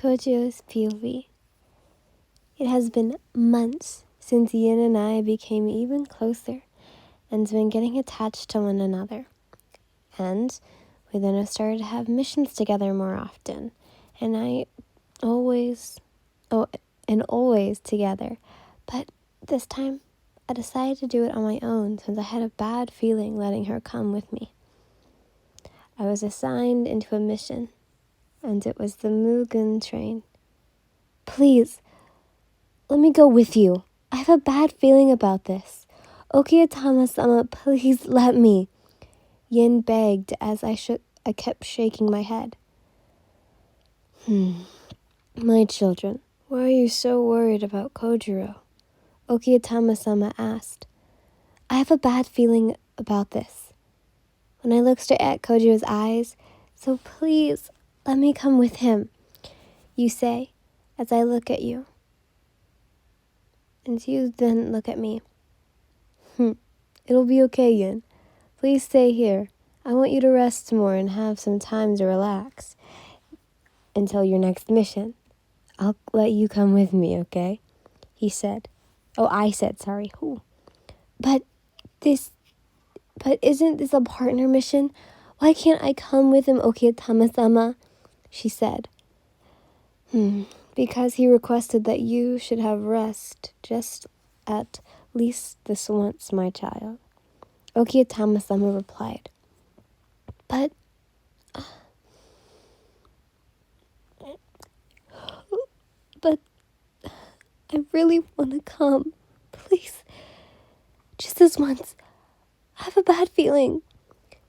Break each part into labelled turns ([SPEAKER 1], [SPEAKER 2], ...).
[SPEAKER 1] Kojo's POV. It has been months since Yin and I became even closer and been getting attached to one another. And we then started to have missions together more often. And always together. But this time, I decided to do it on my own since I had a bad feeling letting her come with me. I was assigned into a mission, and it was the Mugen train. Please, let me go with you. I have a bad feeling about this. Okiyama-sama, please let me. Yin begged as I kept shaking my head. My children, why are you so worried about Kojiro? Okiyama-sama asked. I have a bad feeling about this. When I looked straight at Kojiro's eyes, so please let me come with him, you say, as I look at you. And you then look at me. It'll be okay, Yin. Please stay here. I want you to rest more and have some time to relax until your next mission. I'll let you come with me, okay? He said. Oh, I said, sorry. Ooh. But isn't this a partner mission? Why can't I come with him, Okiyama-sama? She said. Because he requested that you should have rest just at least this once, my child. Okiyama-sama replied. But I really want to come. Please. Just this once. I have a bad feeling,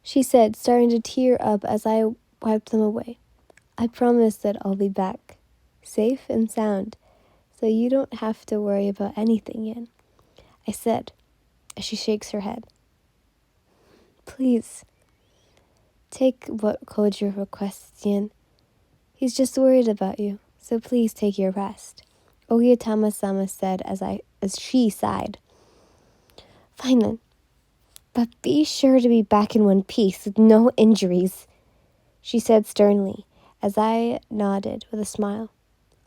[SPEAKER 1] she said, starting to tear up as I wiped them away. I promise that I'll be back, safe and sound, so you don't have to worry about anything, Yin, I said, as she shakes her head. Please, take what Kojiro requests, Yin. He's just worried about you, so please take your rest, Okiyama-sama said as she sighed. Fine then, but be sure to be back in one piece with no injuries, she said sternly, as I nodded with a smile.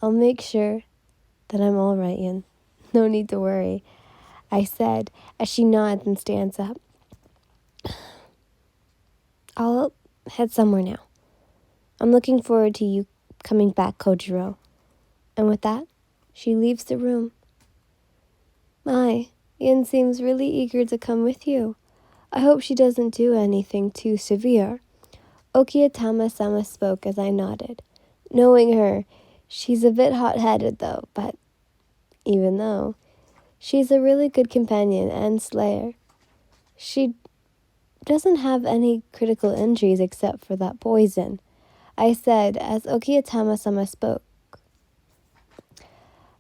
[SPEAKER 1] I'll make sure that I'm all right, Yin. No need to worry, I said as she nods and stands up. I'll head somewhere now. I'm looking forward to you coming back, Kojiro. And with that, she leaves the room. My, Yin seems really eager to come with you. I hope she doesn't do anything too severe. Okiyama-sama spoke as I nodded. Knowing her, she's a bit hot-headed though, but even though, she's a really good companion and slayer. She doesn't have any critical injuries except for that poison, I said as Okiyama-sama spoke.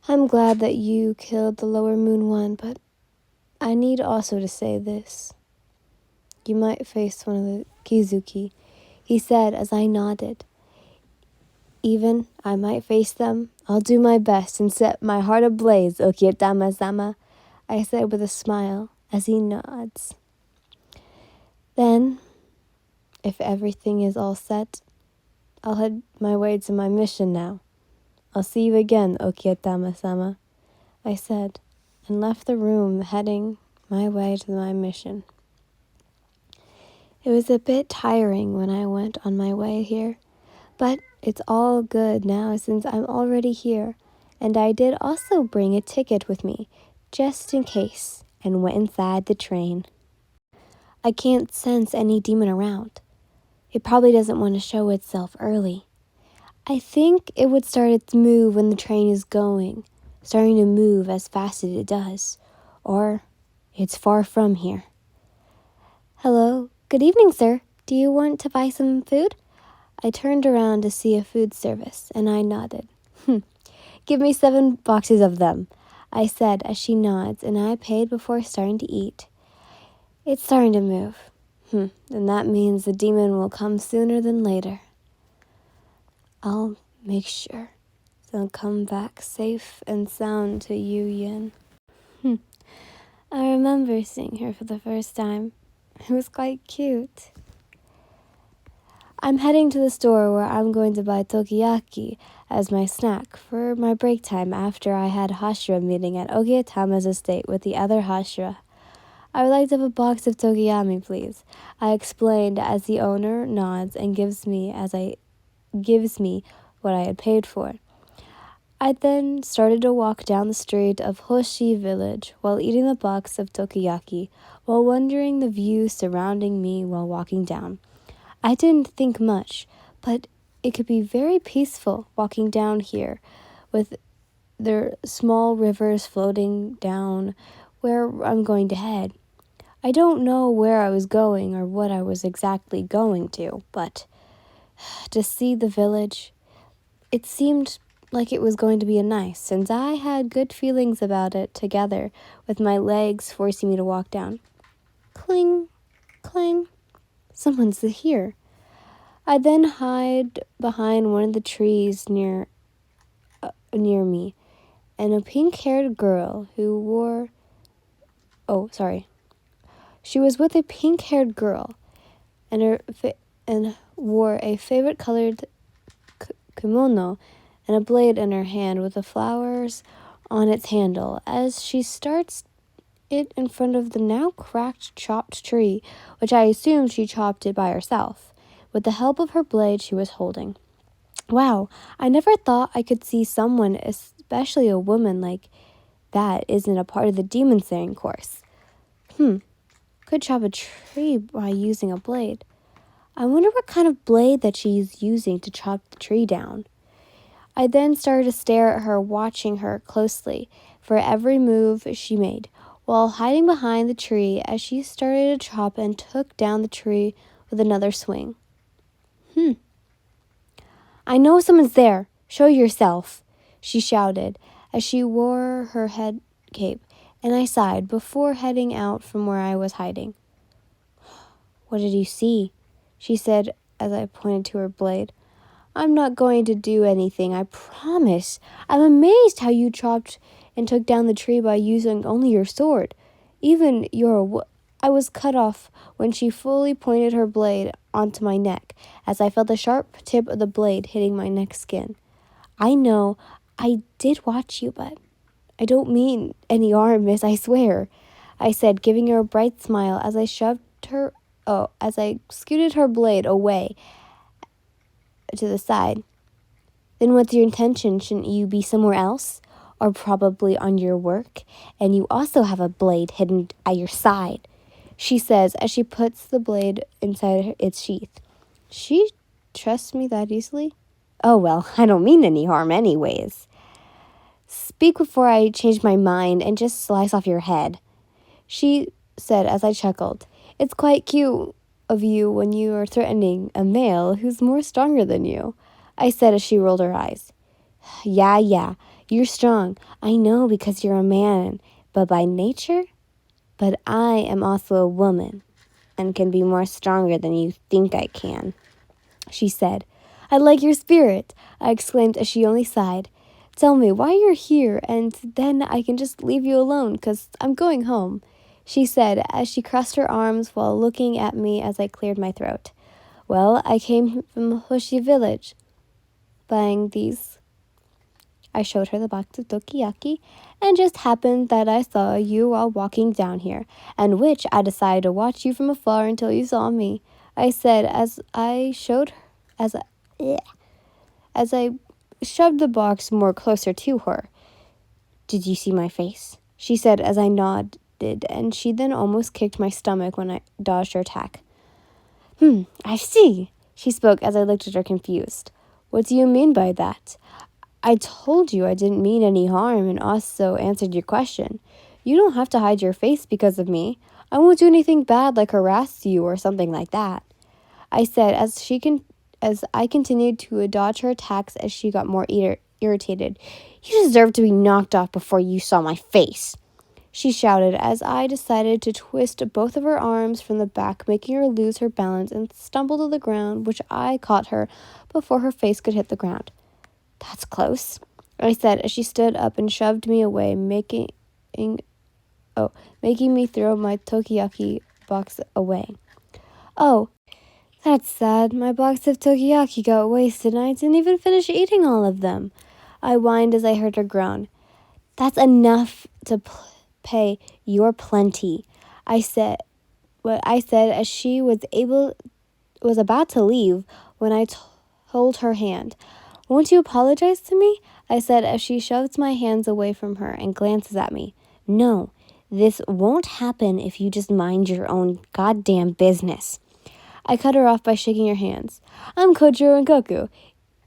[SPEAKER 1] I'm glad that you killed the Lower Moon one, but I need also to say this. You might face one of the Kizuki, he said as I nodded. Even I might face them, I'll do my best and set my heart ablaze, Okiyama-sama, I said with a smile as he nods. Then, if everything is all set, I'll head my way to my mission now. I'll see you again, Okiyama-sama, I said, and left the room heading my way to my mission. It was a bit tiring when I went on my way here, but it's all good now since I'm already here, and I did also bring a ticket with me, just in case, and went inside the train. I can't sense any demon around. It probably doesn't want to show itself early. I think it would start its move when the train is starting to move as fast as it does, or it's far from here. Hello, good evening, sir. Do you want to buy some food? I turned around to see a food service, and I nodded. Give me 7 boxes of them, I said as she nods, and I paid before starting to eat. It's starting to move. And that means the demon will come sooner than later. I'll make sure they'll come back safe and sound to you, Yin. I remember seeing her for the first time. It was quite cute. I'm heading to the store where I'm going to buy tokiyaki as my snack for my break time after I had Hashira meeting at Ogetama's estate with the other Hashira. I would like to have a box of tokiyami, please, I explained as the owner nods and gives me what I had paid for. I then started to walk down the street of Hoshi village while eating the box of tokiyaki, while wondering the view surrounding me while walking down. I didn't think much, but it could be very peaceful walking down here with their small rivers floating down where I'm going to head. I don't know where I was going or what I was exactly going to, but to see the village, it seemed like it was going to be nice, since I had good feelings about it together with my legs forcing me to walk down. Cling, clang, someone's here. I then hid behind one of the trees near me, and a pink-haired girl who she was with a pink-haired girl, and wore a favorite colored kimono and a blade in her hand with the flowers on its handle as she starts it in front of the now cracked chopped tree, which I assumed she chopped it by herself, with the help of her blade she was holding. Wow, I never thought I could see someone, especially a woman like that, isn't a part of the demon slaying course. Could chop a tree by using a blade. I wonder what kind of blade that she's using to chop the tree down. I then started to stare at her, watching her closely for every move she made, while hiding behind the tree as she started to chop and took down the tree with another swing. I know someone's there. Show yourself, she shouted as she wore her head cape, and I sighed before heading out from where I was hiding. What did you see? She said as I pointed to her blade. I'm not going to do anything, I promise. I'm amazed how you chopped and took down the tree by using only your sword. I was cut off when she fully pointed her blade onto my neck, as I felt the sharp tip of the blade hitting my neck skin. I know, I did watch you, but I don't mean any harm, miss, I swear, I said, giving her a bright smile as I scooted her blade away to the side. Then what's your intention? Shouldn't you be somewhere else? Or probably on your work? And you also have a blade hidden at your side, she says as she puts the blade inside its sheath. She trusts me that easily? Oh, well, I don't mean any harm anyways. Speak before I change my mind and just slice off your head, she said as I chuckled. It's quite cute of you when you are threatening a male who's more stronger than you, I said as she rolled her eyes. Yeah, you're strong. I know because you're a man, but by nature? But I am also a woman and can be more stronger than you think I can, she said. I like your spirit, I exclaimed as she only sighed. Tell me why you're here, and then I can just leave you alone, 'cause I'm going home, she said as she crossed her arms while looking at me as I cleared my throat. Well, I came from Hoshi village, buying these. I showed her the box of tokiyaki, and just happened that I saw you while walking down here, and which I decided to watch you from afar until you saw me, I said as I shoved the box more closer to her. Did you see my face? She said as I nodded, and she then almost kicked my stomach when I dodged her attack. I see, she spoke as I looked at her confused. What do you mean by that? I told you I didn't mean any harm and also answered your question. You don't have to hide your face because of me. I won't do anything bad like harass you or something like that, I said as I continued to dodge her attacks as she got more irritated. You deserve to be knocked off before you saw my face, she shouted as I decided to twist both of her arms from the back, making her lose her balance and stumble to the ground, which I caught her before her face could hit the ground. That's close, I said as she stood up and shoved me away, making me throw my tokiyaki box away. Oh, That's sad. My box of tokiyaki got wasted and I didn't even finish eating all of them. I whined as I heard her groan. That's enough to pay your plenty, I said. What I said as she was about to leave when I hold her hand. Won't you apologize to me? I said as she shoves my hands away from her and glances at me. No, this won't happen if you just mind your own goddamn business. I cut her off by shaking her hands. I'm Kojiro Rengoku.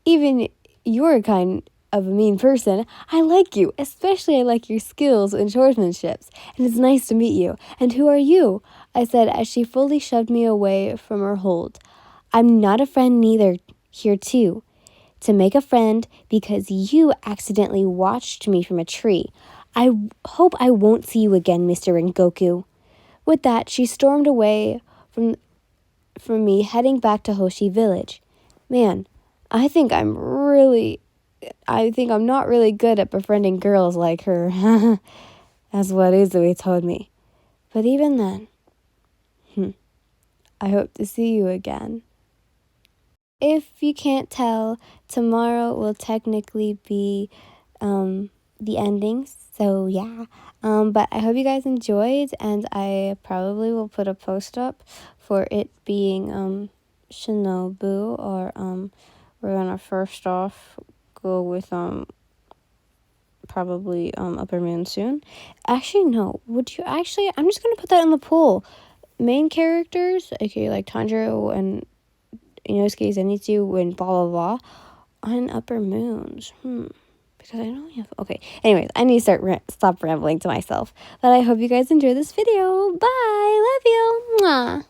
[SPEAKER 1] Even you're kind of a mean person. I like you, especially I like your skills and swordsmanship. And it's nice to meet you. And who are you? I said as she fully shoved me away from her hold. I'm not a friend neither, here too. To make a friend because you accidentally watched me from a tree. I hope I won't see you again, Mr. Rengoku. With that, she stormed away from me, heading back to Hoshi Village. Man, I think I'm not really good at befriending girls like her. That's what Izui told me. But even then, I hope to see you again. If you can't tell, tomorrow will technically be the ending. So yeah. But I hope you guys enjoyed, and I probably will put a post up for it being Shinobu, or we're gonna first off go with probably Upper Moon soon. Actually, no. I'm just gonna put that in the poll. Main characters, okay, like Tanjiro and Inosuke Zenitsu and blah blah blah on Upper Moons. Because I don't have. Okay. Anyways, I need to stop rambling to myself. But I hope you guys enjoy this video. Bye. Love you. Mwah.